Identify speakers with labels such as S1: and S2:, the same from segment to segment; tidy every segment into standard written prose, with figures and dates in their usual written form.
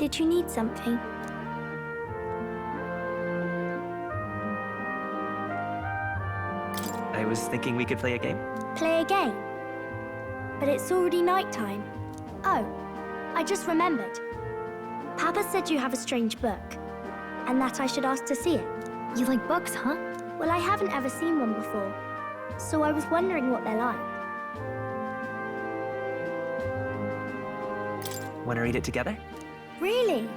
S1: Did you need something?
S2: I was thinking we could play a game.
S1: Play a game? But it's already nighttime. Oh, I just remembered. Papa said you have a strange book, and that I should ask to see it.
S3: You like books, huh?
S1: Well, I haven't ever seen one before, so I was wondering what they're like.
S2: Want to read it together?
S1: Really?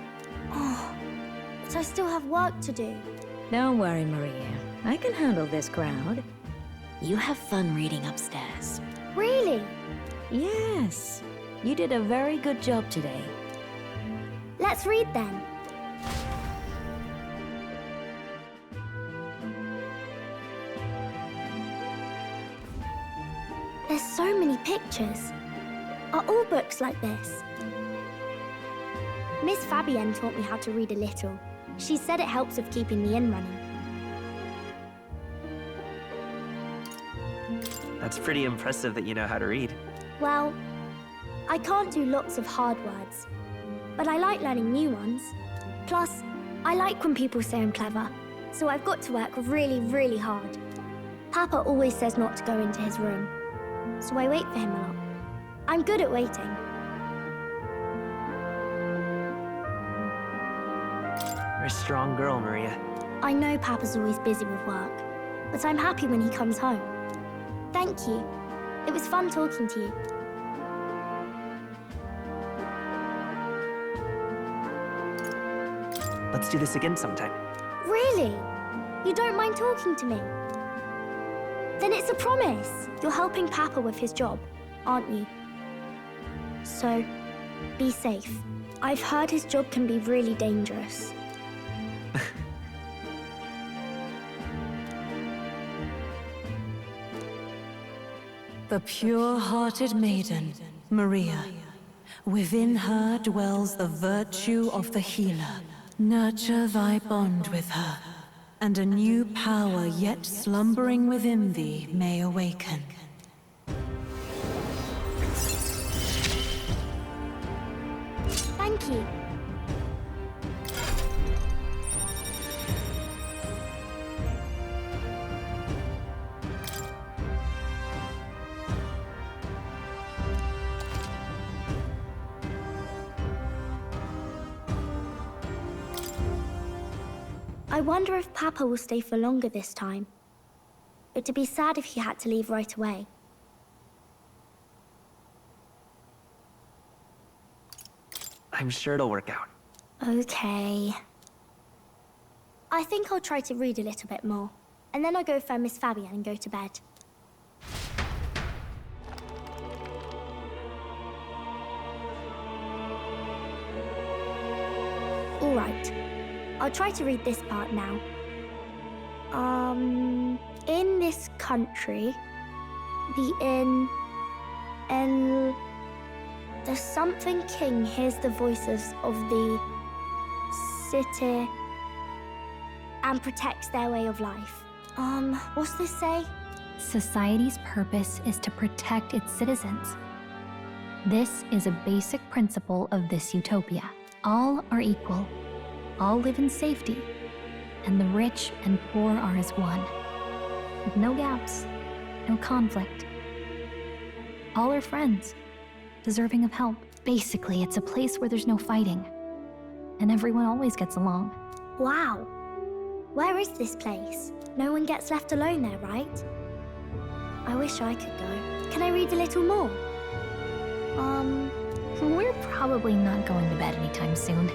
S1: Oh, but I still have work to do.
S4: Don't worry, Maria. I can handle this crowd. You have fun reading upstairs.
S1: Really?
S4: Yes. You did a very good job today.
S1: Let's read then. There's so many pictures. Are all books like this? Miss Fabienne taught me how to read a little. She said it helps with keeping the inn running.
S2: That's pretty impressive that you know how to read.
S1: Well, I can't do lots of hard words, but I like learning new ones. Plus, I like when people say I'm clever, so I've got to work really, really hard. Papa always says not to go into his room, so I wait for him a lot. I'm good at waiting.
S2: You're a strong girl, Maria.
S1: I know Papa's always busy with work, but I'm happy when he comes home. Thank you. It was fun talking to you.
S2: Let's do this again sometime.
S1: Really? You don't mind talking to me? Then it's a promise. You're helping Papa with his job, aren't you? So, be safe. I've heard his job can be really dangerous.
S5: The pure-hearted maiden, Maria. Within her dwells the virtue of the healer. Nurture thy bond with her, and a new power yet slumbering within thee may awaken.
S1: Thank you. I wonder if Papa will stay for longer this time. It'd be sad if he had to leave right away.
S2: I'm sure it'll work out.
S1: Okay. I think I'll try to read a little bit more, and then I'll go find Miss Fabienne and go to bed. All right. I'll try to read this part now. In this country, the something king hears the voices of the city and protects their way of life. What's this say?
S3: Society's purpose is to protect its citizens. This is a basic principle of this utopia. All are equal. All live in safety, and the rich and poor are as one. With no gaps, no conflict. All are friends, deserving of help. Basically, it's a place where there's no fighting, and everyone always gets along.
S1: Wow. Where is this place? No one gets left alone there, right? I wish I could go. Can I read a little more?
S3: We're probably not going to bed anytime soon.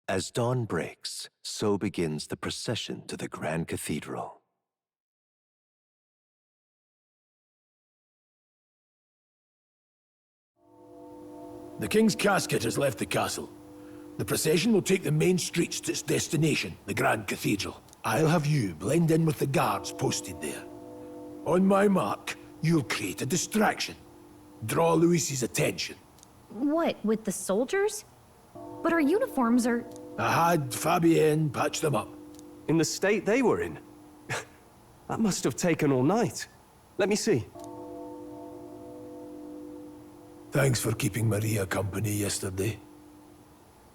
S6: As dawn breaks, so begins the procession to the Grand Cathedral.
S7: The King's casket has left the castle. The procession will take the main streets to its destination, the Grand Cathedral. I'll have you blend in with the guards posted there. On my mark, you'll create a distraction. Draw Louis's attention.
S3: What, with the soldiers? But our uniforms are...
S7: I had Fabienne patch them up.
S8: In the state they were in? That must have taken all night. Let me see.
S7: Thanks for keeping Maria company yesterday.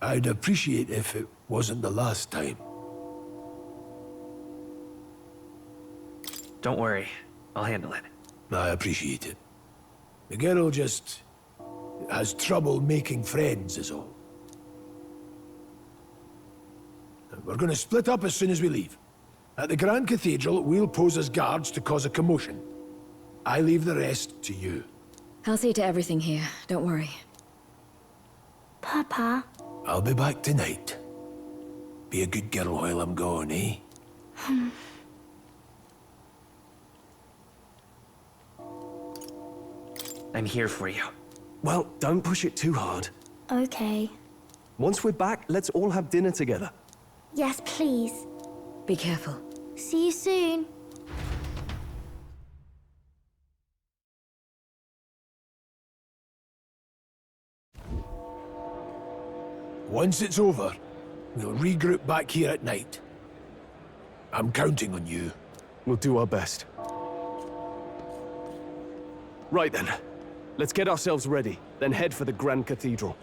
S7: I'd appreciate if it wasn't the last time.
S2: Don't worry. I'll handle it.
S7: I appreciate it. The girl just has trouble making friends is all. We're gonna split up as soon as we leave. At the Grand Cathedral, we'll pose as guards to cause a commotion. I leave the rest to you.
S4: I'll see to everything here, don't worry.
S1: Papa,
S7: I'll be back tonight. Be a good girl while I'm gone, eh?
S2: I'm here for you.
S8: Well, don't push it too hard.
S1: okay.
S8: Once we're back, let's all have dinner together.
S1: Yes, please.
S4: Be careful.
S1: See you soon.
S7: Once it's over, we'll regroup back here at night. I'm counting on you.
S8: We'll do our best. Right then. Let's get ourselves ready, then head for the Grand Cathedral.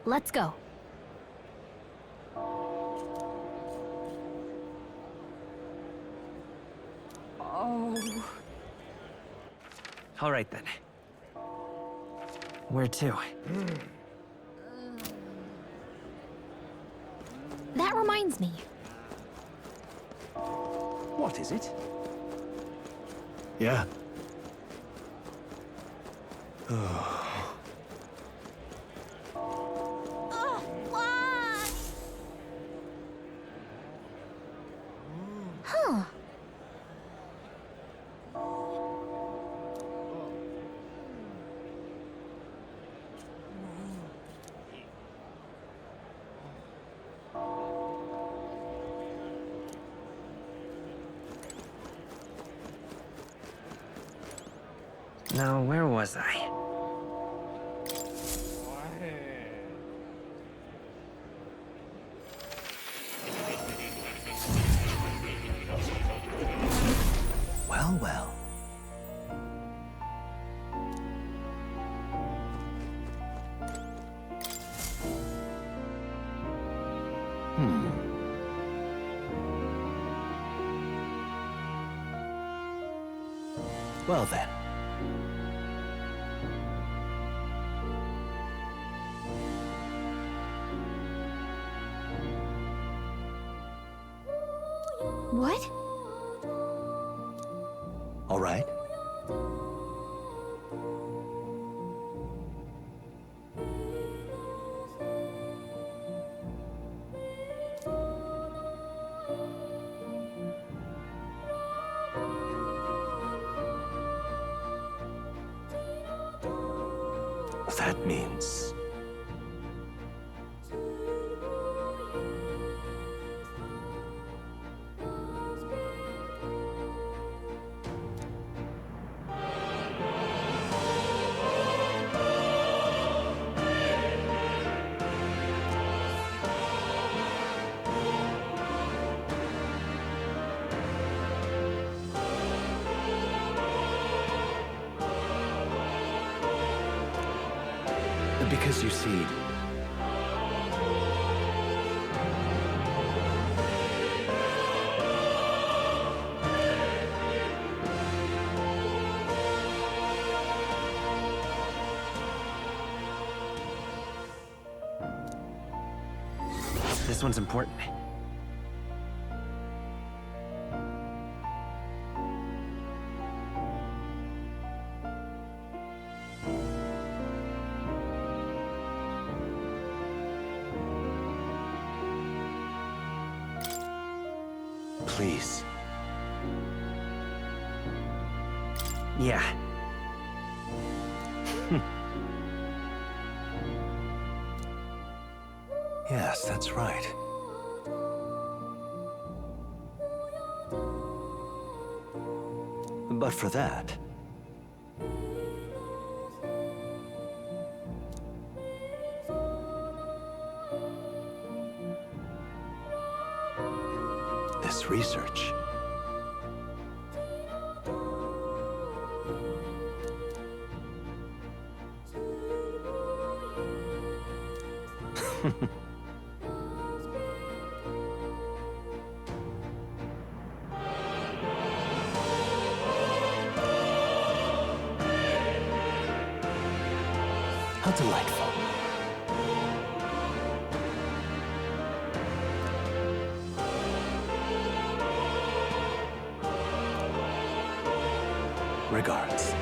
S3: Let's go.
S2: All right then. Where to?
S3: That reminds me.
S8: What is it? Yeah.
S3: Huh.
S2: Now, where was I?
S6: Well, well. Well then.
S1: What?
S6: All right. That means... Because you see...
S2: This one's important.
S6: Please.
S2: Yeah.
S6: Yes, that's right. But for that... this research. How delightful. Regards.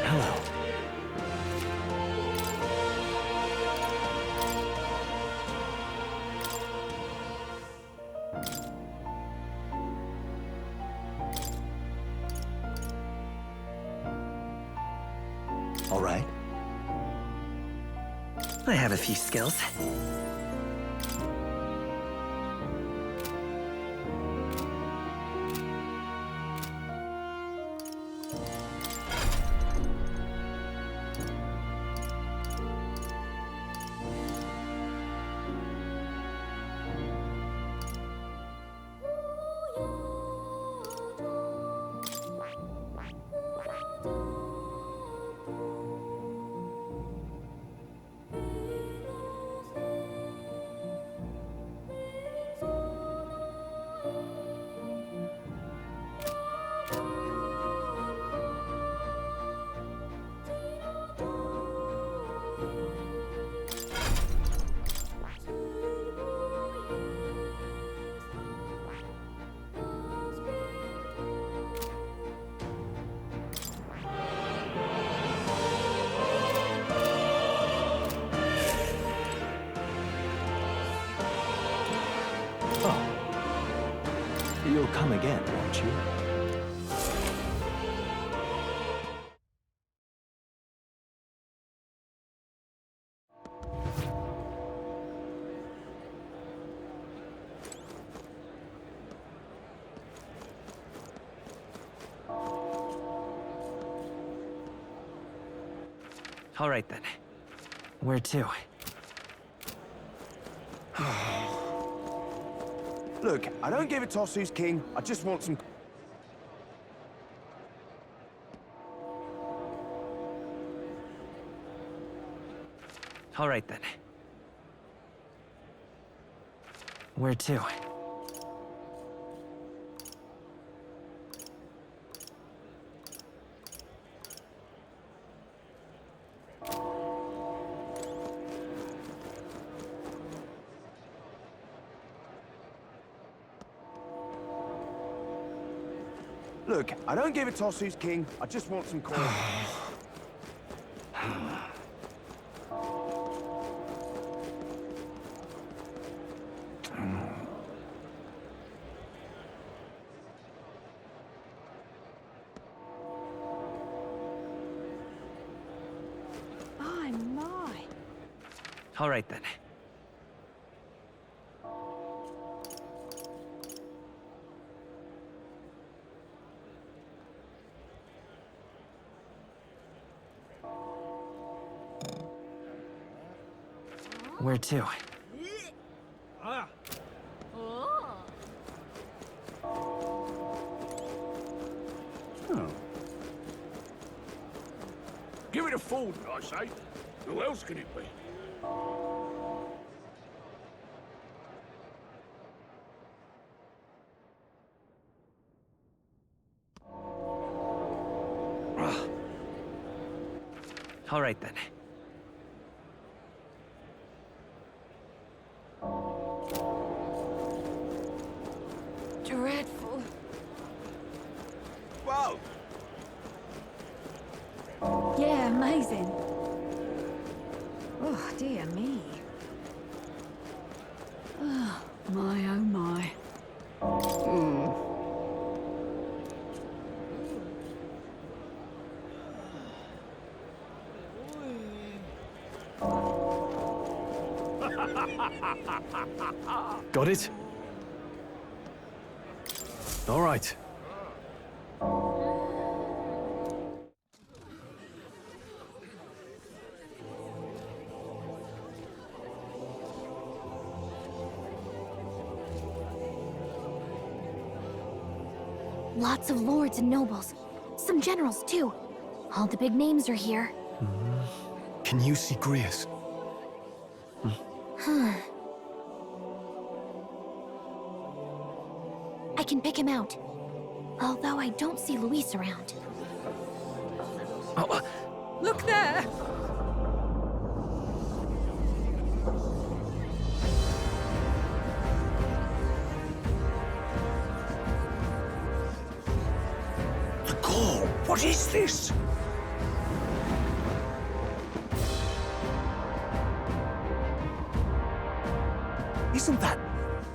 S6: Hello. All right.
S2: I have a few skills.
S6: You'll come again, won't you?
S2: All right then. Where to?
S8: Look, I don't give a toss who's king. I just want some...
S2: All right then. Where to?
S8: Look, I don't give a toss who's king. I just want some coin.
S2: All right then. Where to?
S7: Give it a fold, I say. Who else can it be?
S2: All right then.
S5: Dreadful.
S8: Whoa!
S5: Yeah, amazing. Oh, dear me. Oh, my, oh, my.
S8: Got it? All right.
S3: Lots of lords and nobles. Some generals, too. All the big names are here.
S9: Can you see Grius?
S3: I can pick him out. Although I don't see Luis around.
S5: Look there!
S7: The call! What is this?
S9: Isn't that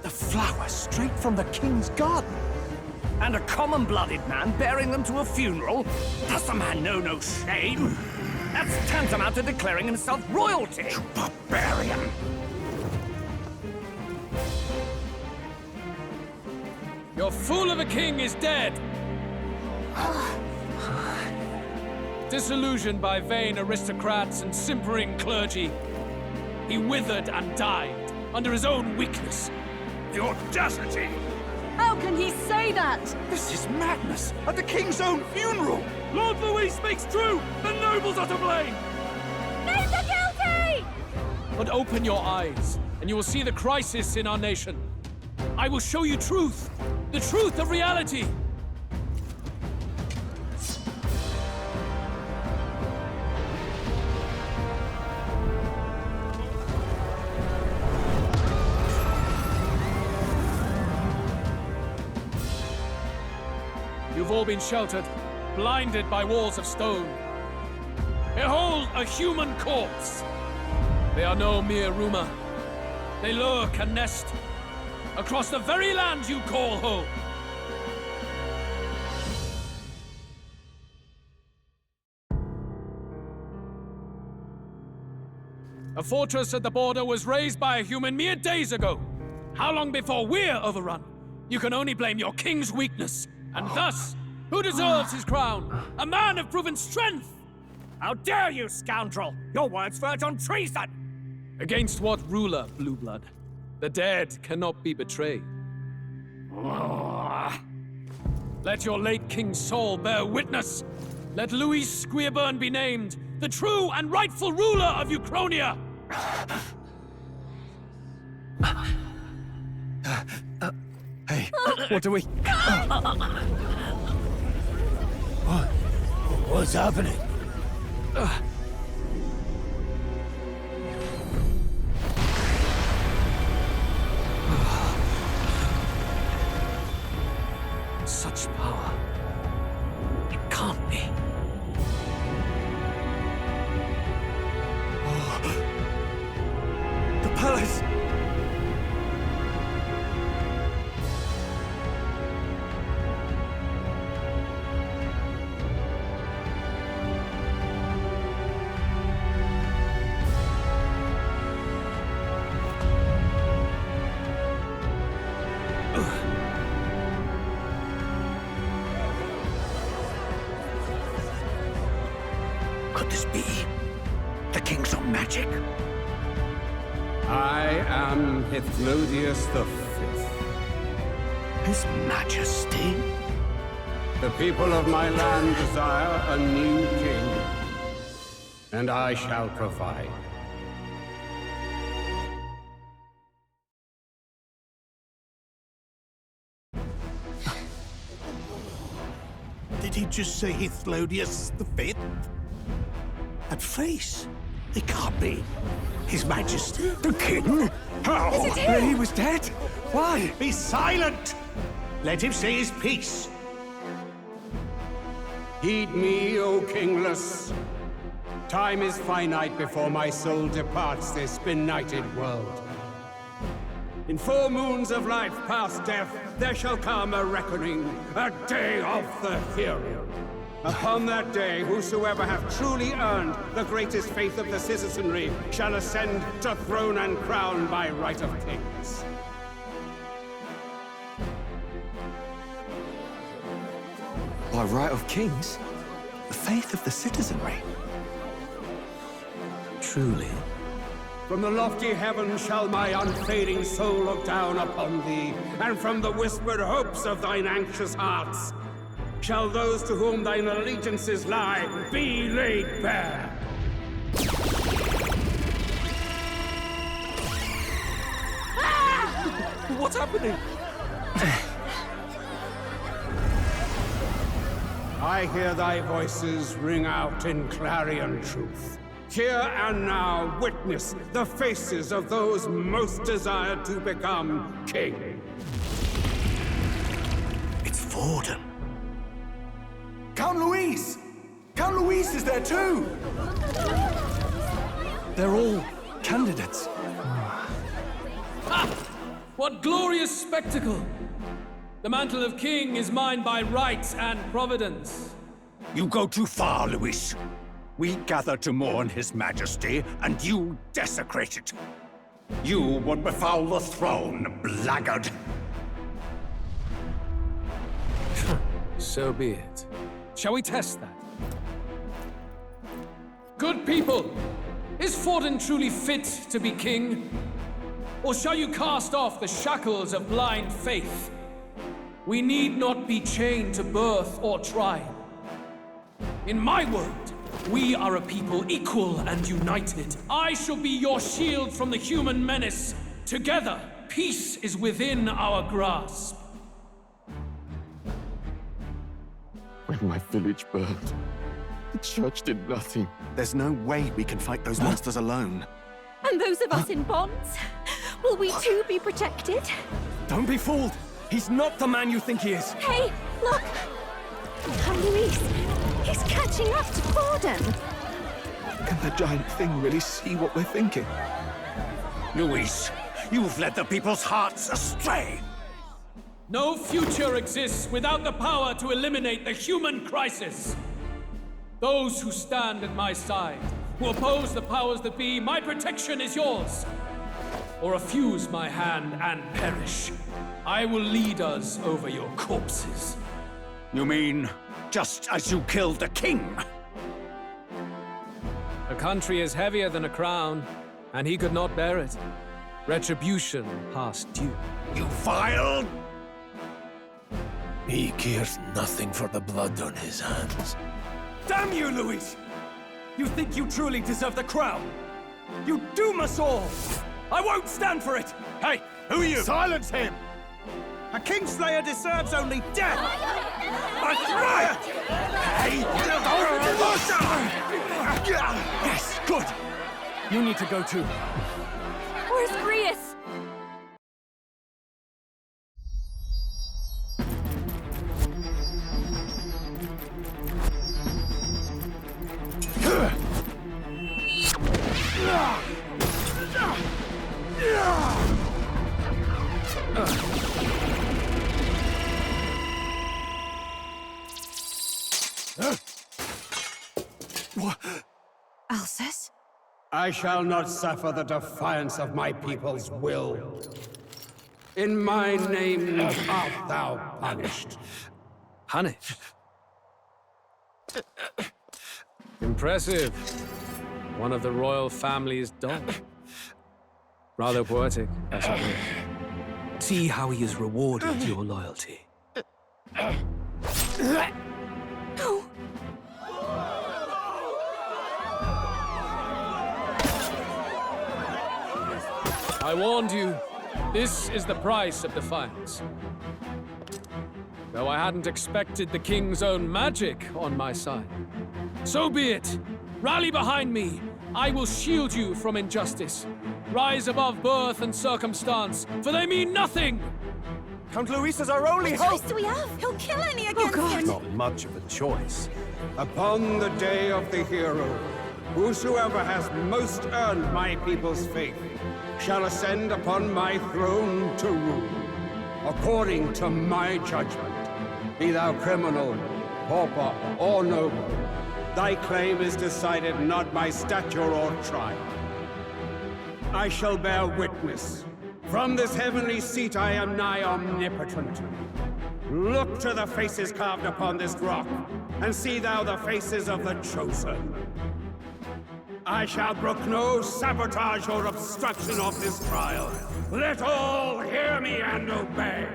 S9: the flower straight from the king's garden?
S2: And a common-blooded man bearing them to a funeral? Does the man know no shame? That's tantamount to declaring himself royalty!
S7: You barbarian!
S10: Your fool of a king is dead! Disillusioned by vain aristocrats and simpering clergy, he withered and died under his own weakness.
S7: The audacity!
S5: How can he say that?
S9: This is madness! At the king's own funeral!
S10: Lord Louis speaks true! The nobles are to blame!
S5: Name the guilty!
S10: But open your eyes, and you will see the crisis in our nation. I will show you truth! The truth of reality! You've all been sheltered, blinded by walls of stone. Behold a human corpse! They are no mere rumor. They lurk and nest across the very land you call home. A fortress at the border was raised by a human mere days ago. How long before we're overrun? You can only blame your king's weakness. And thus, who deserves his crown? A man of proven strength!
S2: How dare you, scoundrel! Your words verge on treason!
S10: Against what ruler, Blue Blood? The dead cannot be betrayed. Let your late king's soul bear witness! Let Louis Squeerburn be named the true and rightful ruler of Uchronia!
S9: Hey, what do we...
S7: What's happening?
S2: Such power. It can't be.
S9: The palace!
S7: Could this be the king's own magic?
S11: I am Hithlodius V.
S7: His Majesty?
S11: The people of my land desire a new king, and I shall provide.
S7: Did he just say Hithlodius V? That face? It can't be. His Majesty? The king? How?
S5: Is it him?
S9: He was dead? Why?
S7: Be silent! Let him say his piece.
S11: Heed me, O kingless. Time is finite before my soul departs this benighted world. In 4 moons of life past death, there shall come a reckoning, a day of the hero. Upon that day, whosoever hath truly earned the greatest faith of the citizenry shall ascend to throne and crown by right of kings.
S9: By right of kings? The faith of the citizenry?
S2: Truly.
S11: From the lofty heavens shall my unfading soul look down upon thee, and from the whispered hopes of thine anxious hearts, shall those to whom thine allegiances lie be laid bare.
S9: What's happening?
S11: I hear thy voices ring out in clarion truth. Here and now witness the faces of those most desired to become king.
S9: It's Forden. Count Louise! Count Louise is there too! They're all candidates.
S10: Ha! What glorious spectacle! The mantle of king is mine by right and providence.
S12: You go too far, Louis. We gather to mourn his majesty, and you desecrate it. You would befoul the throne, blackguard.
S10: So be it. Shall we test that? Good people, is Forden truly fit to be king? Or shall you cast off the shackles of blind faith? We need not be chained to birth or tribe. In my world, we are a people equal and united. I shall be your shield from the human menace. Together, peace is within our grasp.
S8: When my village burned, the church did nothing.
S9: There's no way we can fight those monsters alone.
S4: And those of us in bonds? Will we too be protected?
S9: Don't be fooled! He's not the man you think he is!
S4: Hey, look! Luis, he's catching up to Forden!
S9: Can the giant thing really see what we're thinking?
S12: Louis, you've led the people's hearts astray!
S10: No future exists without the power to eliminate the human crisis. Those who stand at my side, who oppose the powers that be, my protection is yours. Or refuse my hand and perish. I will lead us over your corpses.
S12: You mean, just as you killed the king?
S10: A country is heavier than a crown, and he could not bear it. Retribution past due.
S12: You vile...
S7: He cares nothing for the blood on his hands.
S9: Damn you, Louis! You think you truly deserve the crown? You doom us all! I won't stand for it!
S12: Hey, who are you?
S9: Silence him! A Kingslayer deserves only death! That's right! Hey! Yes, good! You need to go too.
S4: Where's Grius?
S5: Alcest?
S11: I shall not suffer the defiance of my people's will. In my name art thou punished.
S10: Punished? Impressive. One of the royal family's dog. Rather poetic, I suppose. See how he has rewarded your loyalty.
S4: No.
S10: I warned you. This is the price of defiance. Though I hadn't expected the king's own magic on my side. So be it. Rally behind me. I will shield you from injustice. Rise above birth and circumstance, for they mean nothing!
S9: Count Louis is our only
S4: What
S9: hope!
S4: choice do we have? He'll kill any against him!
S9: Not much of a choice.
S11: Upon the day of the hero, whosoever has most earned my people's faith shall ascend upon my throne to rule, according to my judgment. Be thou criminal, pauper, or noble, thy claim is decided not by stature or tribe. I shall bear witness. From this heavenly seat I am nigh omnipotent. Look to the faces carved upon this rock, and see thou the faces of the chosen. I shall brook no sabotage or obstruction of this trial. Let all hear me and obey.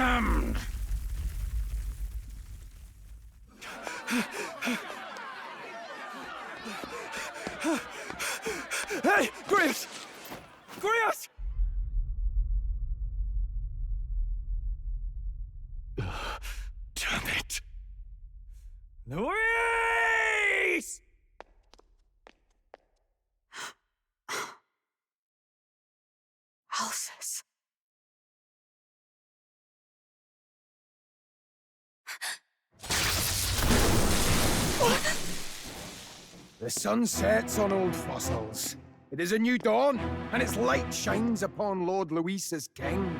S12: damned!
S9: Hey, Grius! Grius!
S12: Damn it!
S9: Luis!
S5: Alsus.
S7: The sun sets on old fossils. It is a new dawn, and its light shines upon Lord Luis as king.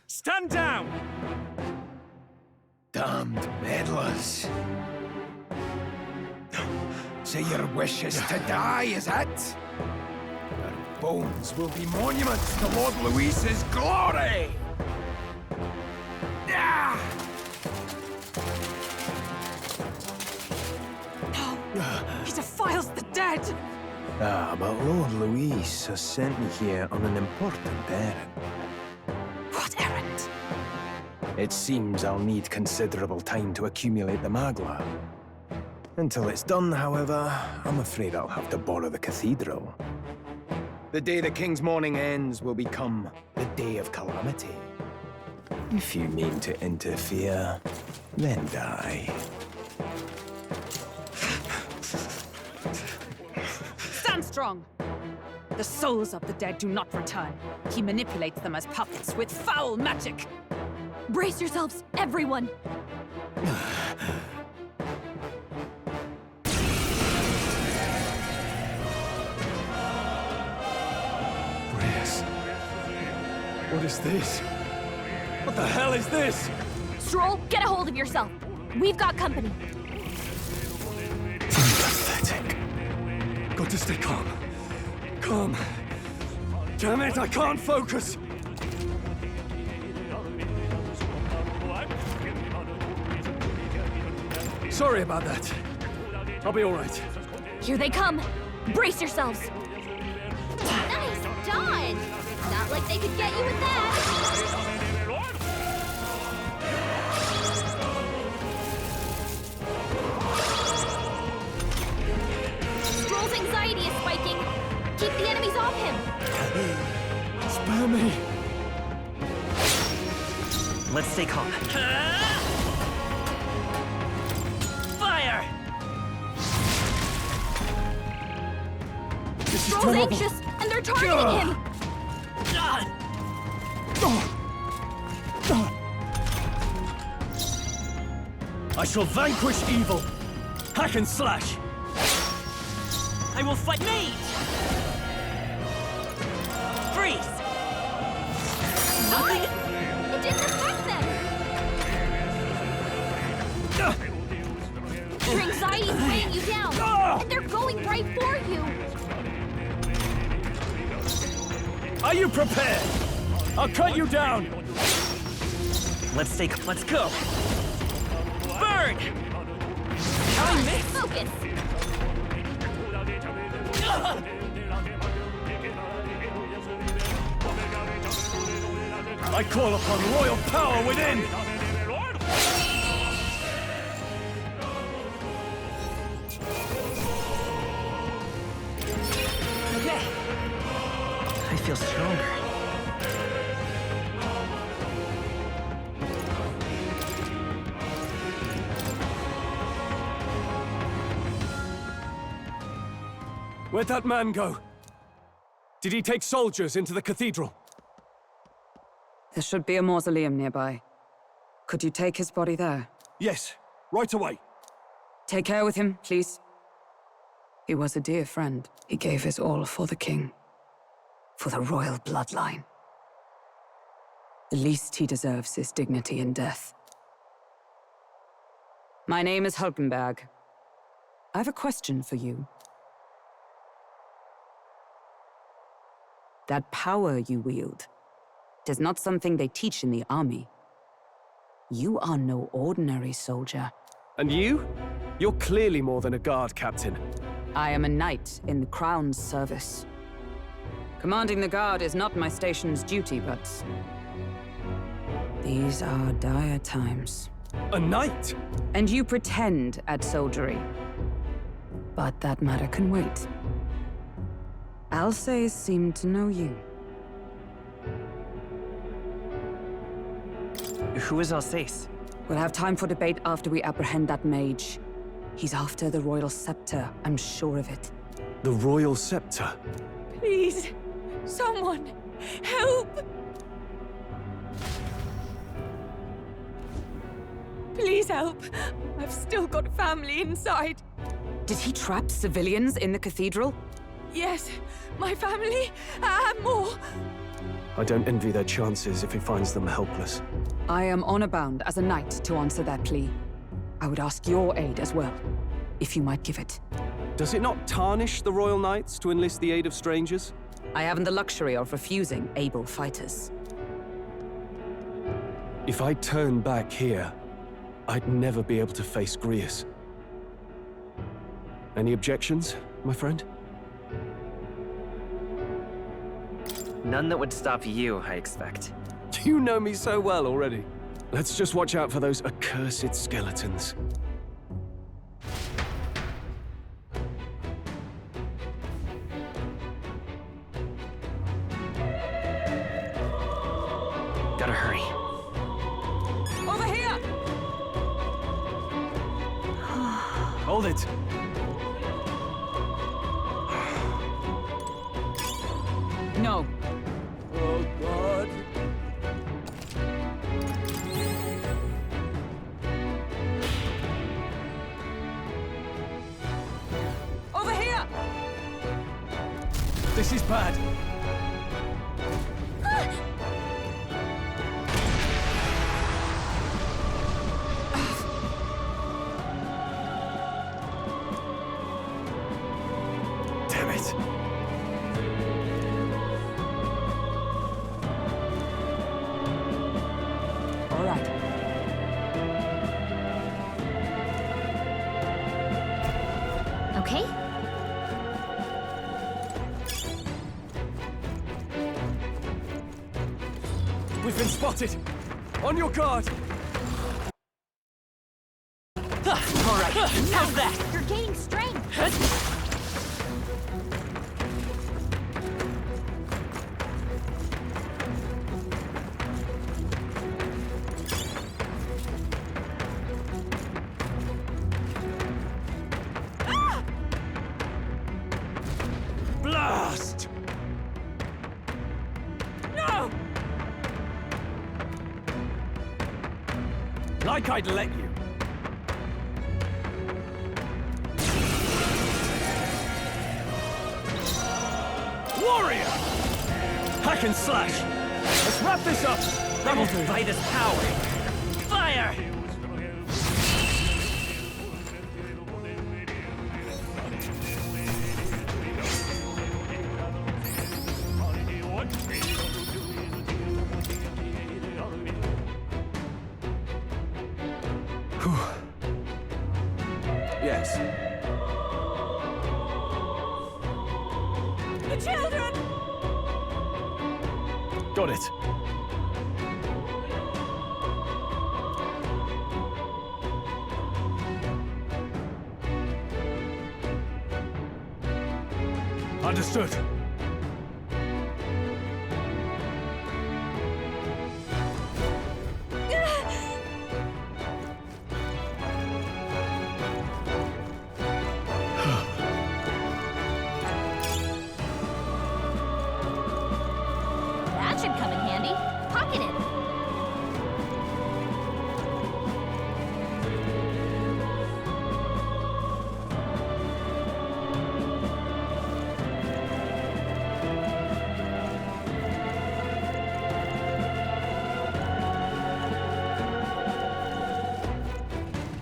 S9: Stand down!
S7: Damned meddlers. So your wish is to die, is it? Your bones will be monuments to Lord Luis's glory! Ah!
S5: He defiles the dead!
S13: Ah, but Lord Luis has sent me here on an important errand.
S5: What errand?
S13: It seems I'll need considerable time to accumulate the Magla. Until it's done, however, I'm afraid I'll have to borrow the cathedral. The day the king's mourning ends will become the day of calamity. If you mean to interfere, then die.
S14: Stand strong! The souls of the dead do not return. He manipulates them as puppets with foul magic!
S1: Brace yourselves, everyone!
S9: What is this? What the hell is this?
S1: Stroll, get a hold of yourself. We've got company.
S9: Pathetic. Got to stay calm. Calm. Damn it, I can't focus. Sorry about that. I'll be all right.
S1: Here they come. Brace yourselves.
S15: Nice done! Not like they could get you with that!
S1: Stroll's anxiety is spiking. Keep the enemies off him.
S9: Spare me.
S2: Let's stay calm. Fire!
S9: This is
S1: Stroll's
S9: terrible.
S1: anxious, and they're targeting him.
S9: I shall vanquish evil. Hack and slash.
S2: I will fight mage! Freeze!
S1: Nothing. It didn't affect them. Your anxiety is weighing you down, and they're going right for you.
S9: Are you prepared? I'll cut you down.
S2: Let's go! Burn! I missed!
S1: Focus.
S9: I call upon royal power within!
S2: Okay. I feel stronger.
S9: Where'd that man go? Did he take soldiers into the cathedral?
S14: There should be a mausoleum nearby. Could you take his body there?
S9: Yes, right away.
S14: Take care with him, please. He was a dear friend. He gave his all for the king. For the royal bloodline. The least he deserves is dignity in death. My name is Hulkenberg. I have a question for you. That power you wield, it is not something they teach in the army. You are no ordinary soldier.
S8: And you? You're clearly more than a guard captain.
S14: I am a knight in the Crown's service. Commanding the guard is not my station's duty, but... these are dire times.
S8: A knight?
S14: And you pretend at soldiery. But that matter can wait. Alsace seemed to know you.
S16: Who is Alsace?
S14: We'll have time for debate after we apprehend that mage. He's after the royal scepter, I'm sure of it.
S8: The royal scepter?
S5: Please, someone, help! Please help. I've still got family inside.
S14: Did he trap civilians in the cathedral?
S5: Yes, my family, and more.
S8: I don't envy their chances if he finds them helpless.
S14: I am honor-bound as a knight to answer their plea. I would ask your aid as well, if you might give it.
S8: Does it not tarnish the Royal Knights to enlist the aid of strangers?
S14: I haven't the luxury of refusing able fighters.
S8: If I turn back here, I'd never be able to face Grius. Any objections, my friend?
S16: None that would stop you, I expect.
S8: You know me so well already. Let's just watch out for those accursed skeletons.
S16: Gotta hurry.
S14: Over here!
S8: Hold it!
S14: No.
S9: Oh, God.
S14: Over here!
S9: This is bad.
S8: Damn it.
S14: All right.
S1: Okay?
S9: We've been spotted. On your guard.
S16: All right, how's that?
S1: You're gaining strength.
S9: Blast!
S5: No!
S9: Like I'd let you. Warrior! Hack and slash! Let's wrap this up! That'll do.
S16: Fight is power. Fire!
S8: Yes.
S5: The children!
S8: Got it.
S9: Understood.
S15: That should come in handy. Pocket it.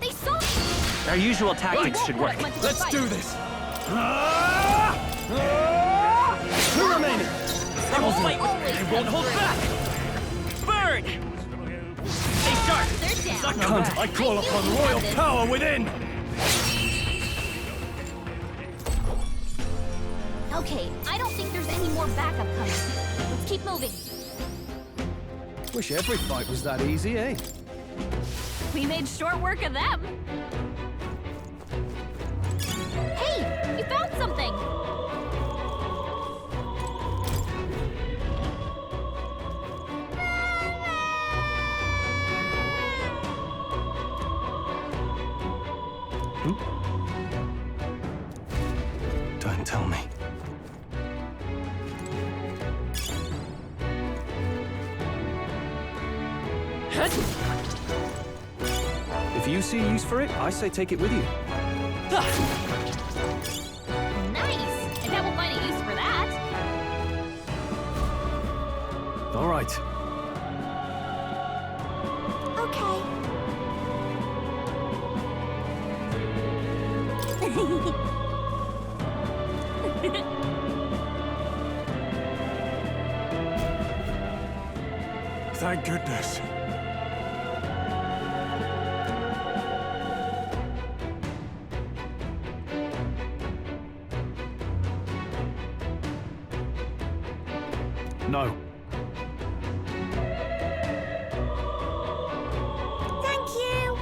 S1: They saw me!
S16: Our usual tactics should work.
S9: Let's do this. Two remaining.
S16: That'll fight with me. I won't hold back. Burn! Stay sharp.
S15: They're down.
S9: That cunt, I call upon royal power within.
S15: Okay, I don't think there's any more backup coming. Let's keep moving.
S8: Wish every fight was that easy, eh?
S15: We made short work of them. Hey, you found something!
S8: Don't tell me. If you see use for it, I say take it with you.
S15: Nice! I bet we'll find a use for that.
S8: All right.
S7: Thank goodness.
S8: No.
S1: Thank you!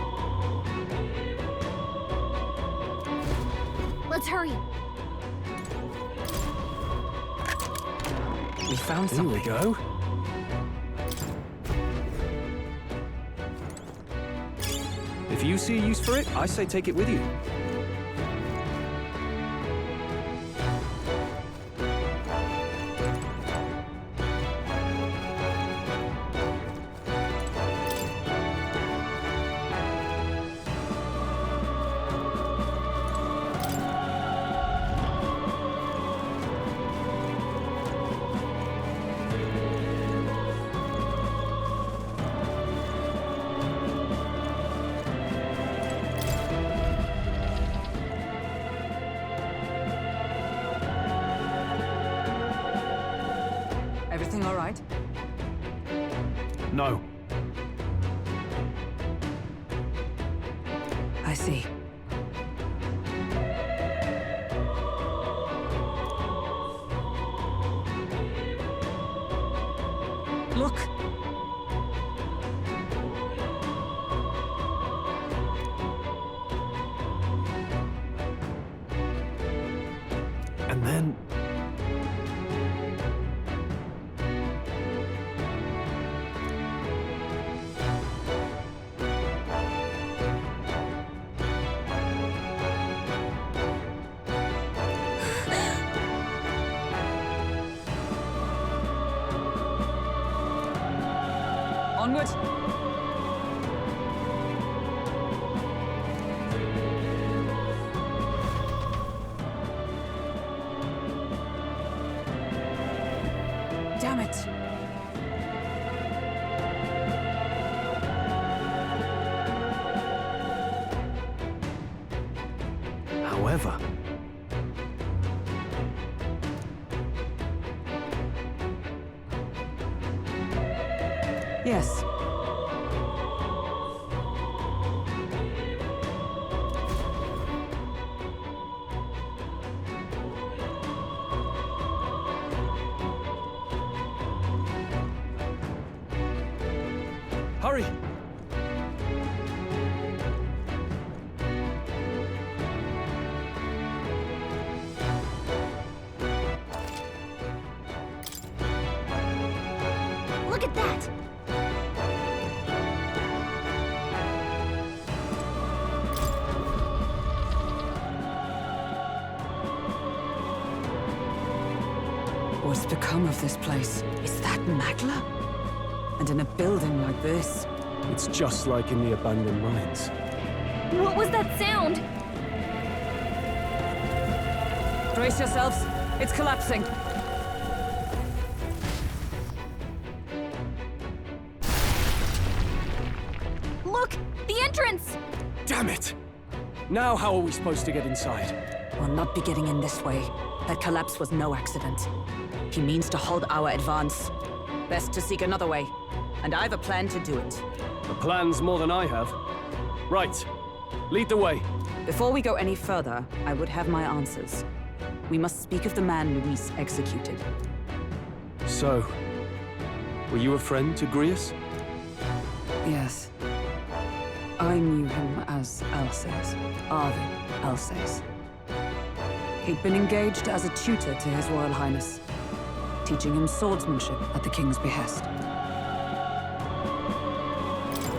S15: Let's hurry.
S8: We found something. Here we go. If you see use for it, I say take it with you.
S14: Everything all right?
S8: No.
S14: I see. Look!
S8: And then...
S14: Onward! Damn it!
S8: However...
S14: Yes.
S8: Hurry!
S1: Look at that!
S14: What's become of this place? Is that Magla? And in a building like this?
S8: It's just like in the abandoned mines.
S15: What was that sound?
S14: Brace yourselves. It's collapsing.
S15: Look! The entrance!
S8: Damn it! Now how are we supposed to get inside?
S14: We'll not be getting in this way. That collapse was no accident. He means to halt our advance. Best to seek another way. And I've a plan to do it.
S8: A plan's more than I have. Right. Lead the way.
S14: Before we go any further, I would have my answers. We must speak of the man Luis executed.
S8: So, were you a friend to Grius?
S14: Yes. I knew him as Alsace, Arvid Alsace. He'd been engaged as a tutor to His Royal Highness, teaching him swordsmanship at the King's behest.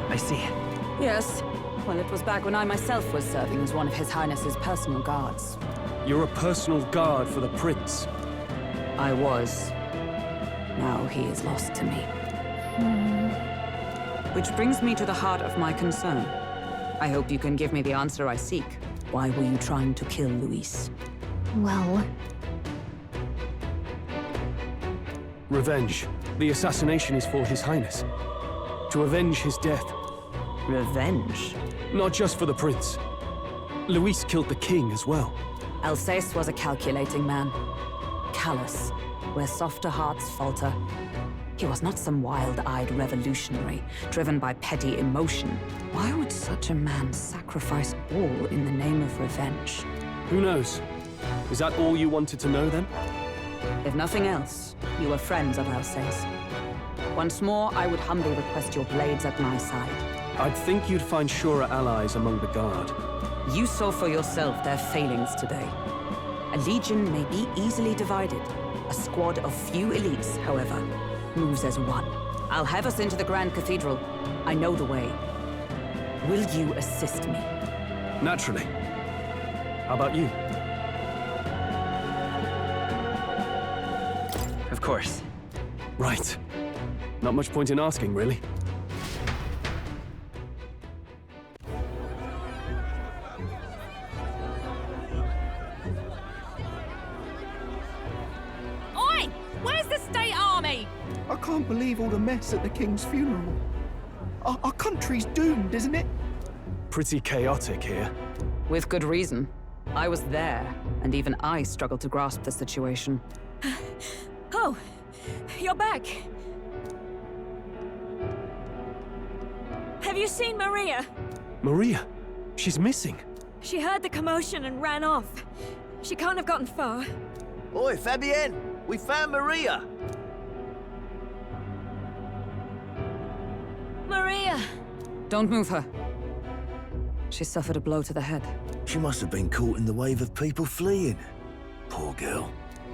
S16: I see.
S14: Yes. Well, it was back when I myself was serving as one of His Highness's personal guards.
S8: You're a personal guard for the Prince.
S14: I was. Now he is lost to me. Which brings me to the heart of my concern. I hope you can give me the answer I seek. Why were you trying to kill Luis?
S3: Well...
S8: Revenge. The assassination is for His Highness. To avenge his death.
S14: Revenge?
S8: Not just for the Prince. Luis killed the King as well.
S14: Alsace was a calculating man. Callous, where softer hearts falter. He was not some wild-eyed revolutionary, driven by petty emotion. Why would such a man sacrifice all in the name of revenge?
S8: Who knows? Is that all you wanted to know, then?
S14: If nothing else, you were friends of Alsace. Once more, I would humbly request your blades at my side.
S8: I'd think you'd find surer allies among the Guard.
S14: You saw for yourself their failings today. A legion may be easily divided. A squad of few elites, however, moves as one. I'll have us into the Grand Cathedral. I know the way. Will you assist me?
S8: Naturally. How about you?
S16: Of course.
S8: Right. Not much point in asking, really.
S15: Oi! Where's the state army?
S17: I can't believe all the mess at the King's funeral. Our country's doomed, isn't it?
S8: Pretty chaotic here.
S14: With good reason. I was there, and even I struggled to grasp the situation.
S15: Oh, you're back. Have you seen Maria?
S8: Maria? She's missing.
S15: She heard the commotion and ran off. She can't have gotten far.
S18: Oi, Fabienne! We found Maria!
S15: Maria!
S14: Don't move her. She suffered a blow to the head.
S18: She must have been caught in the wave of people fleeing. Poor girl.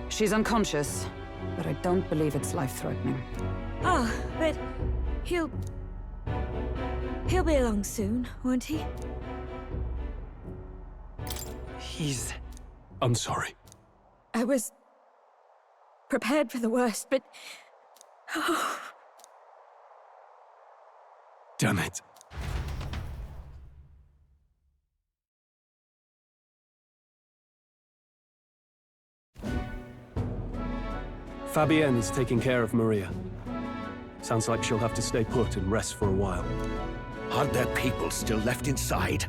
S14: She's unconscious, but I don't believe it's life-threatening.
S15: Oh, but he'll be along soon, won't he?
S8: I'm sorry.
S15: I was prepared for the worst, but... Oh.
S8: Damn it. Fabienne is taking care of Maria. Sounds like she'll have to stay put and rest for a while.
S12: Aren't there people still left inside?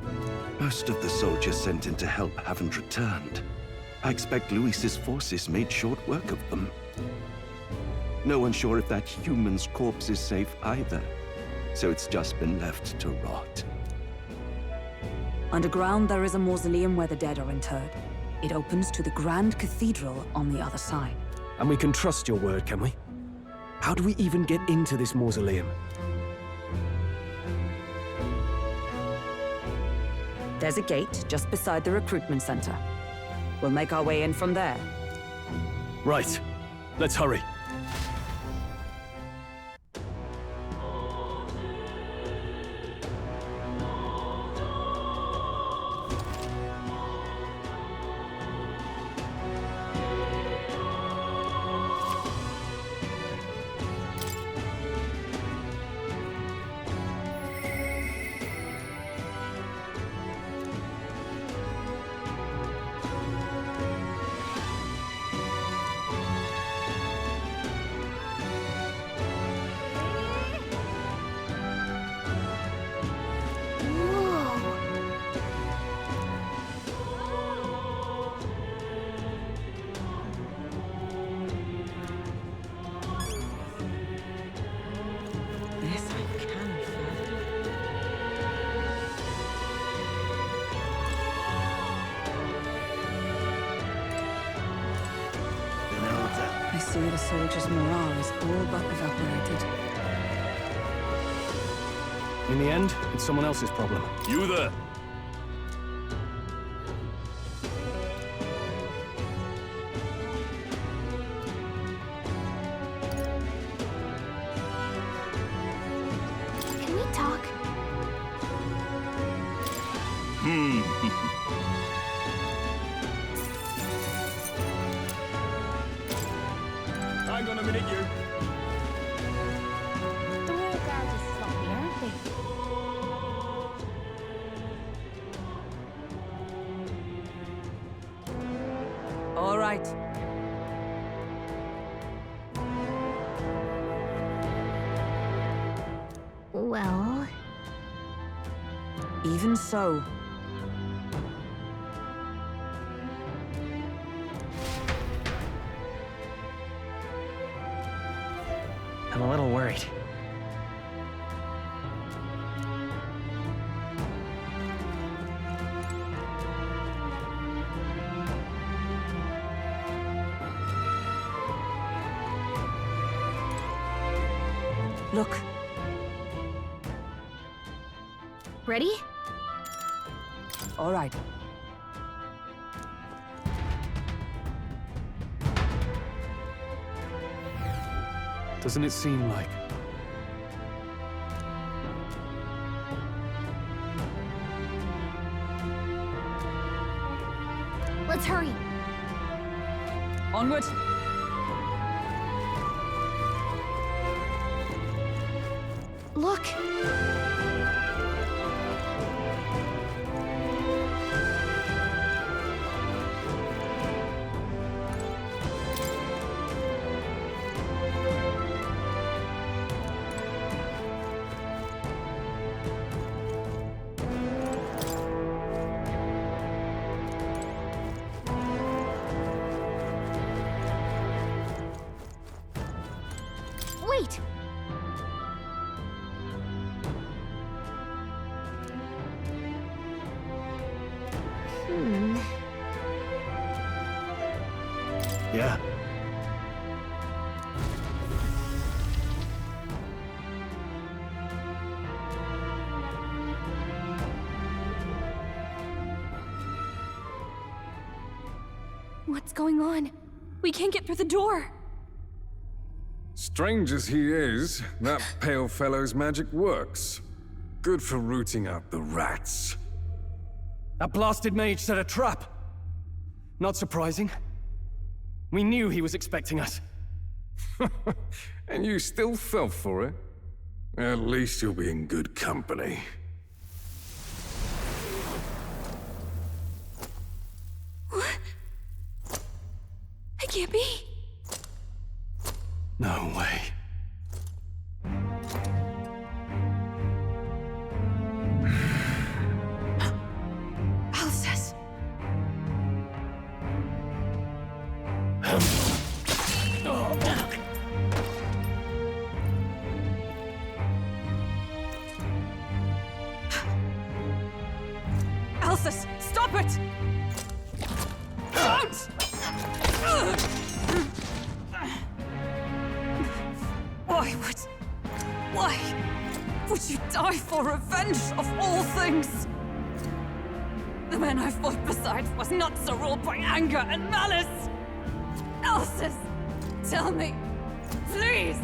S6: Most of the soldiers sent in to help haven't returned. I expect Luis's forces made short work of them. No one's sure if that human's corpse is safe either, so it's just been left to rot.
S14: Underground, there is a mausoleum where the dead are interred. It opens to the Grand Cathedral on the other side.
S8: And we can trust your word, can we? How do we even get into this mausoleum?
S14: There's a gate just beside the recruitment center. We'll make our way in from there.
S8: Right. Let's hurry.
S14: see the soldiers' morale is all but evaporated.
S8: In the end, it's someone else's problem.
S2: You there!
S1: Can we talk?
S9: Hang on a minute, you.
S1: The Royal Guard is sloppy, aren't they?
S14: All right.
S1: Well...
S14: Even so.
S16: I'm a little worried.
S14: Look.
S3: Ready?
S14: All right.
S8: Doesn't it seem like...
S1: Let's hurry.
S14: Onward.
S1: Look! Wait!
S8: Yeah.
S15: What's going on? We can't get through the door.
S19: Strange as he is, that pale fellow's magic works. Good for rooting out the rats.
S2: That blasted mage set a trap. Not surprising. We knew he was expecting us.
S19: And you still fell for it? At least you'll be in good company.
S15: What? I can't be.
S8: No way.
S15: Alsace. Alsace, stop it! Don't! Why would you die for revenge of all things? The man I fought beside was not so ruled by anger and malice. Alsace, tell me, please.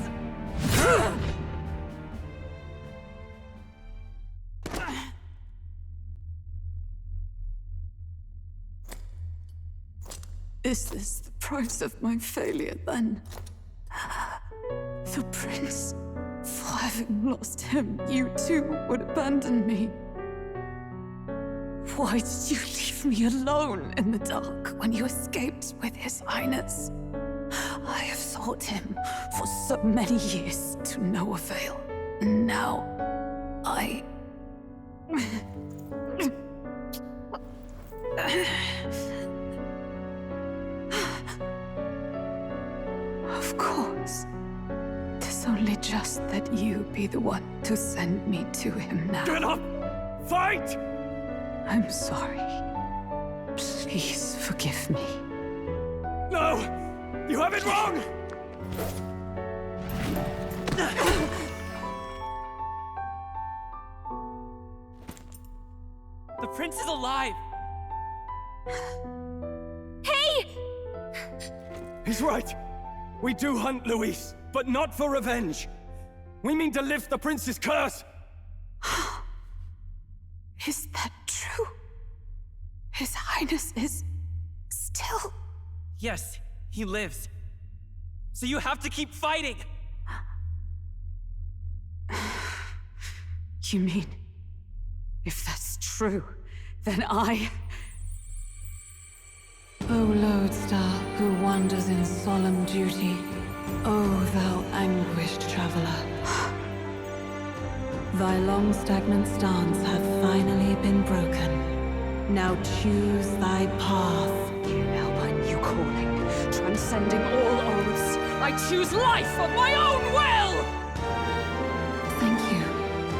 S15: Is this the price of my failure, then? The prince, for having lost him, you too would abandon me. Why did you leave me alone in the dark when you escaped with his highness? I have sought him for so many years to no avail, and now I... Of course. 'Tis only just that you be the one to send me to him now.
S2: Get up! Fight!
S15: I'm sorry. Please forgive me.
S2: No! You have it wrong!
S9: The prince is alive!
S15: Hey!
S9: He's right. We do hunt Luis, but not for revenge. We mean to lift the prince's curse.
S15: Is that true? His Highness is still...
S9: Yes, he lives. So you have to keep fighting.
S15: You mean, if that's true, then I...
S5: O lodestar who wanders in solemn duty, O thou anguished traveler. Thy long stagnant stance hath finally been broken. Now choose thy path.
S15: Now my new calling, transcending all oaths, I choose life of my own will!
S5: Thank you.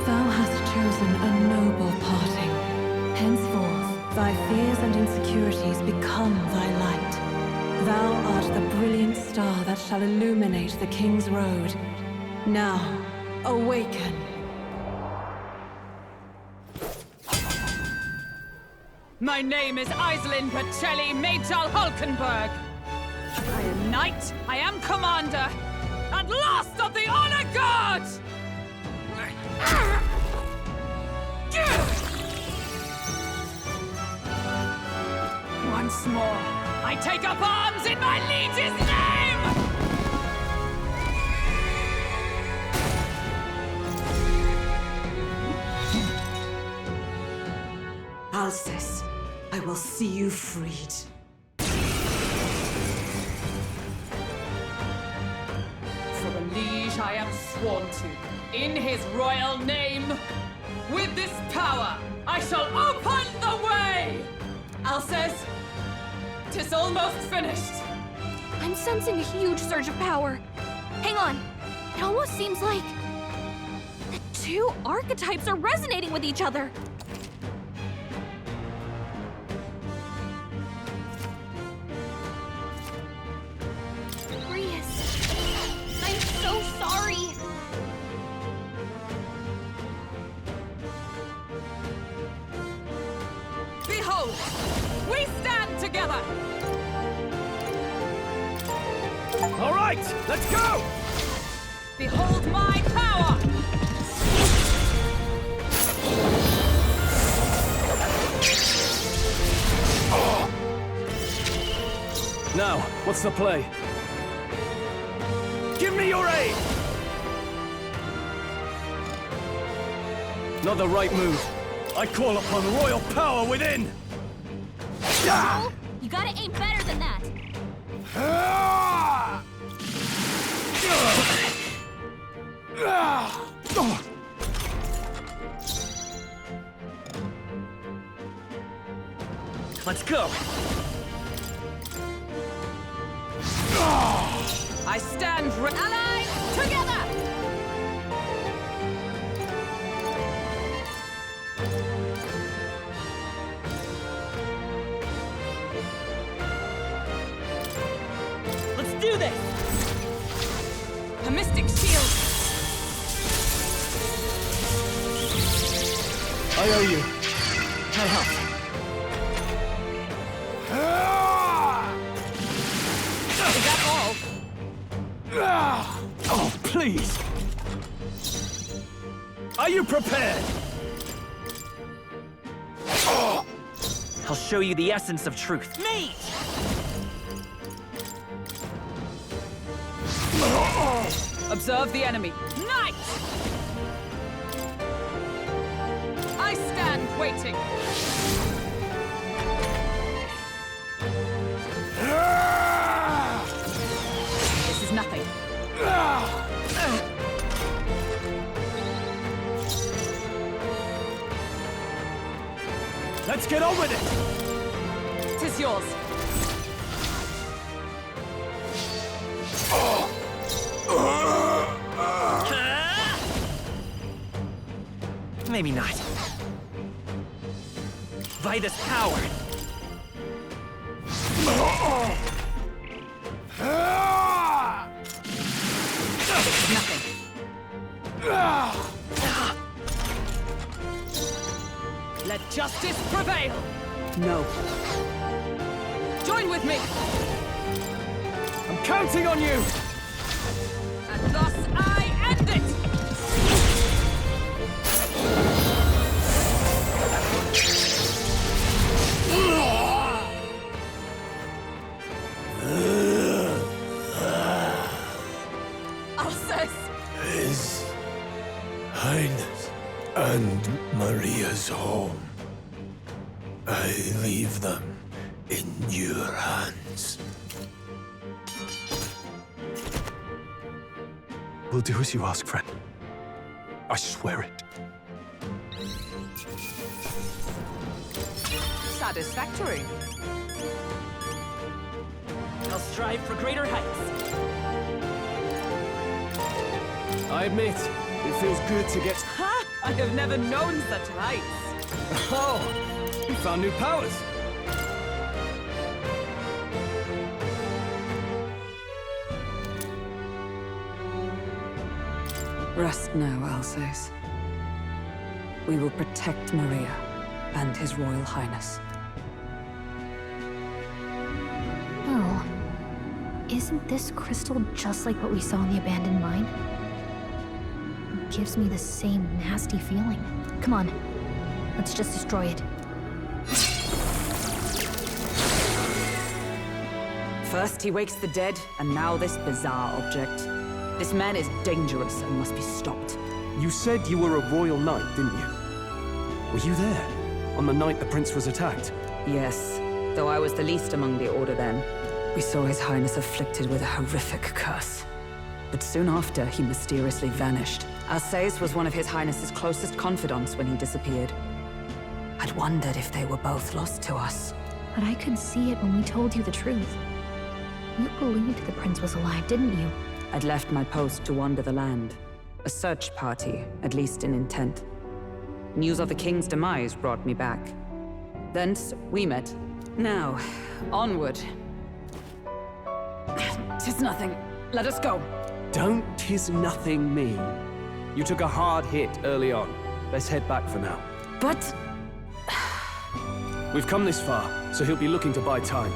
S5: Thou hast chosen a noble parting. Henceforth, thy fears and insecurities become thy light. Thou art the brilliant star that shall illuminate the King's Road. Now, awaken.
S15: My name is Aislinn Pacelli Majal Hulkenberg. I am knight, I am commander, and last of the Honor Guard! Once more, I take up arms in my liege's name! Alcest, I will see you freed. For the liege I am sworn to, in his royal name, with this power, I shall open the way! Alcest, 'tis almost finished.
S1: I'm sensing a huge surge of power. Hang on. It almost seems like the two archetypes are resonating with each other. I'm so sorry.
S15: Behold, we stand together!
S9: All right, let's go!
S15: Behold my power!
S8: Now, what's the play?
S9: Give me your aid!
S8: Not the right move.
S9: I call upon royal power within!
S1: Joel, you gotta aim better than that.
S9: Let's go!
S15: I stand allied together!
S9: Let's do this!
S15: A mystic shield!
S8: I owe you.
S9: I'll help.
S15: Is that all?
S9: Oh, please! Are you prepared? I'll show you the essence of truth. Me!
S15: Observe the enemy. Knight! I stand waiting. This is nothing.
S9: Let's get on with it!
S15: 'Tis yours.
S9: Maybe not. By this power.
S15: nothing. Let justice prevail!
S14: No.
S15: Join with me!
S2: I'm counting on you!
S15: And thus I end it! Alsace!
S7: His Highness and Maria's home. I leave them in your hands.
S8: We'll do as you ask, friend. I swear it.
S15: Satisfactory.
S16: I'll strive for greater heights.
S8: I admit, it feels good to get...
S15: Ha! I have never known such heights.
S2: Oh, you found new powers.
S14: Rest now, Alsace. We will protect Maria and His Royal Highness.
S3: Oh, isn't this crystal just like what we saw in the abandoned mine? It gives me the same nasty feeling. Come on, let's just destroy it.
S14: First he wakes the dead, and now this bizarre object. This man is dangerous and must be stopped.
S8: You said you were a royal knight, didn't you? Were you there? On the night the prince was attacked?
S14: Yes, though I was the least among the Order then. We saw His Highness afflicted with a horrific curse. But soon after, he mysteriously vanished. Alsace was one of His Highness's closest confidants when he disappeared. I'd wondered if they were both lost to us.
S3: But I could see it when we told you the truth. You believed the prince was alive, didn't you?
S14: I'd left my post to wander the land. A search party, at least in intent. News of the king's demise brought me back. Thence, we met. Now, onward. 'Tis nothing. Let us go.
S8: Don't "'tis nothing" me. You took a hard hit early on. Let's head back for now.
S14: But...
S8: We've come this far, so he'll be looking to buy time.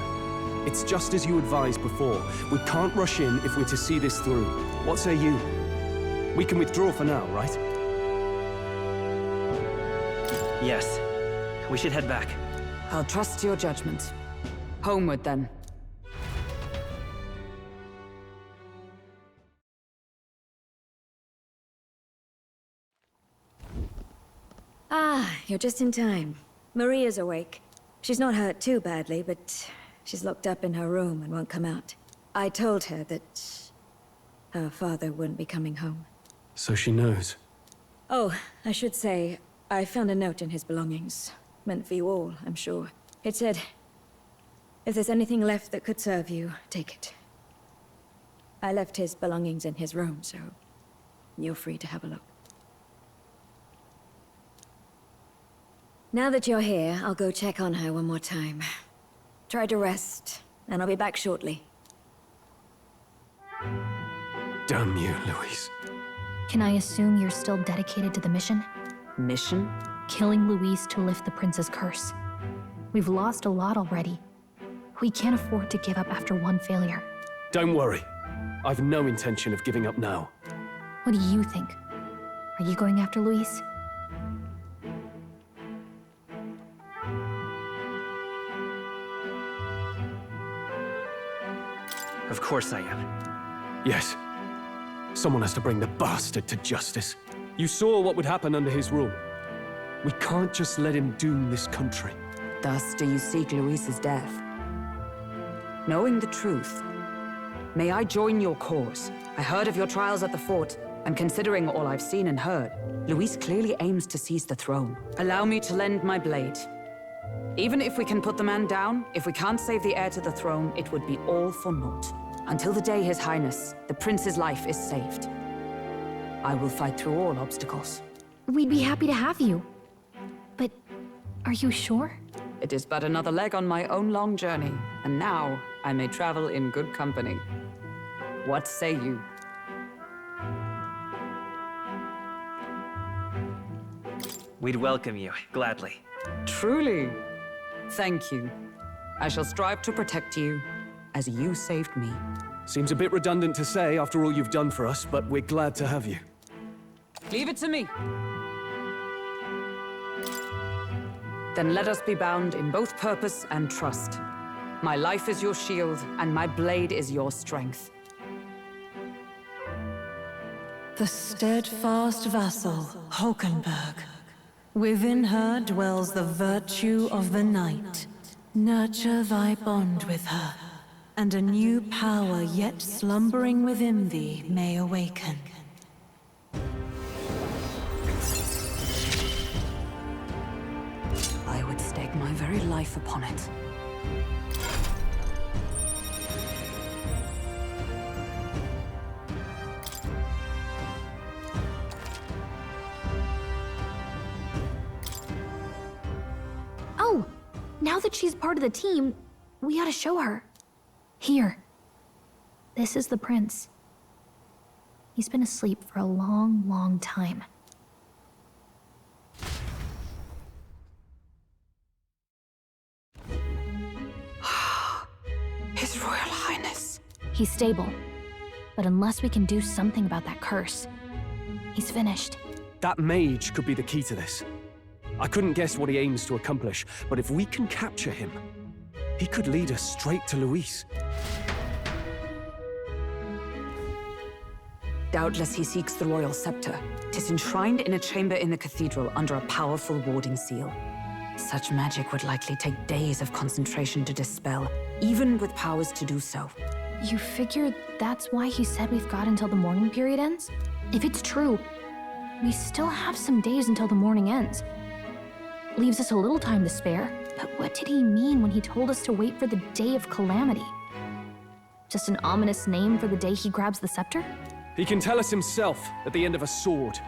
S8: It's just as you advised before. We can't rush in if we're to see this through. What say you? We can withdraw for now, right?
S16: Yes. We should head back.
S14: I'll trust your judgment. Homeward, then.
S4: Ah, you're just in time. Maria's awake. She's not hurt too badly, but she's locked up in her room and won't come out. I told her that her father wouldn't be coming home.
S8: So she knows.
S4: Oh, I should say, I found a note in his belongings. Meant for you all, I'm sure. It said, if there's anything left that could serve you, take it. I left his belongings in his room, so you're free to have a look. Now that you're here, I'll go check on her one more time. Try to rest, and I'll be back shortly.
S8: Damn you, Louise.
S3: Can I assume you're still dedicated to the mission?
S14: Mission?
S3: Killing Louise to lift the prince's curse. We've lost a lot already. We can't afford to give up after one failure.
S8: Don't worry. I've no intention of giving up now.
S3: What do you think? Are you going after Louise?
S16: Of course I am.
S8: Yes. Someone has to bring the bastard to justice. You saw what would happen under his rule. We can't just let him doom this country.
S14: Thus do you seek Louise's death? Knowing the truth, may I join your cause? I heard of your trials at the fort, and considering all I've seen and heard, Louise clearly aims to seize the throne. Allow me to lend my blade. Even if we can put the man down, if we can't save the heir to the throne, it would be all for naught. Until the day His Highness, the prince's life is saved. I will fight through all obstacles.
S3: We'd be happy to have you. But are you sure?
S14: It is but another leg on my own long journey, and now I may travel in good company. What say you?
S20: We'd welcome you, gladly.
S14: Truly. Thank you. I shall strive to protect you, as you saved me.
S8: Seems a bit redundant to say after all you've done for us, but we're glad to have you.
S14: Leave it to me. Then let us be bound in both purpose and trust. My life is your shield, and my blade is your strength.
S5: The steadfast vassal, Hulkenberg. Within her dwells the virtue of the night. Nurture thy bond with her, and a new power yet slumbering within thee may awaken.
S14: I would stake my very life upon it.
S3: Oh, now that she's part of the team, we ought to show her. Here. This is the prince. He's been asleep for a long, long time.
S14: His Royal Highness.
S3: He's stable. But unless we can do something about that curse, he's finished.
S8: That mage could be the key to this. I couldn't guess what he aims to accomplish, but if we can capture him, he could lead us straight to Luis.
S14: Doubtless he seeks the royal scepter. 'Tis enshrined in a chamber in the cathedral under a powerful warding seal. Such magic would likely take days of concentration to dispel, even with powers to do so.
S3: You figure that's why he said we've got until the mourning period ends? If it's true, we still have some days until the mourning ends. Leaves us a little time to spare, but what did he mean when he told us to wait for the Day of Calamity? Just an ominous name for the day he grabs the scepter?
S8: He can tell us himself at the end of a sword.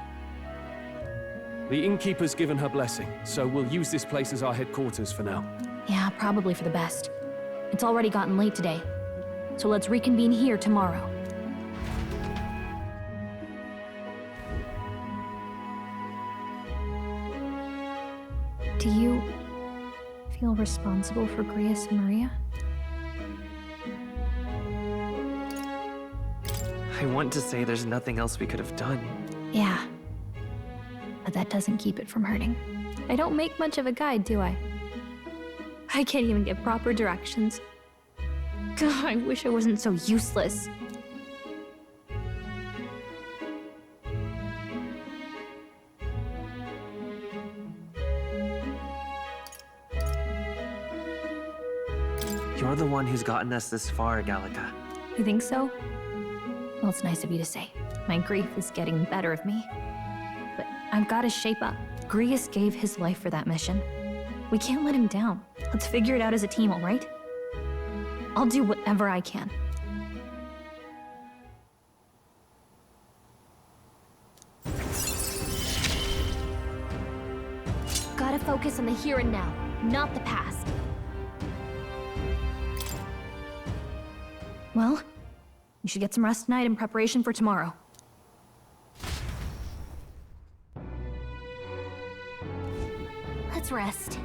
S8: The innkeeper's given her blessing, so we'll use this place as our headquarters for now.
S3: Yeah, probably for the best. It's already gotten late today, so let's reconvene here tomorrow. Do you feel responsible for Grius and Maria?
S20: I want to say there's nothing else we could have done.
S3: Yeah. But that doesn't keep it from hurting. I don't make much of a guide, do I? I can't even give proper directions. God, I wish I wasn't so useless.
S20: You're the one who's gotten us this far, Gallica.
S3: You think so? Well, it's nice of you to say. My grief is getting the better of me. But I've got to shape up. Grius gave his life for that mission. We can't let him down. Let's figure it out as a team, all right? I'll do whatever I can. Gotta focus on the here and now, not the past. Well, you should get some rest tonight in preparation for tomorrow. Let's rest.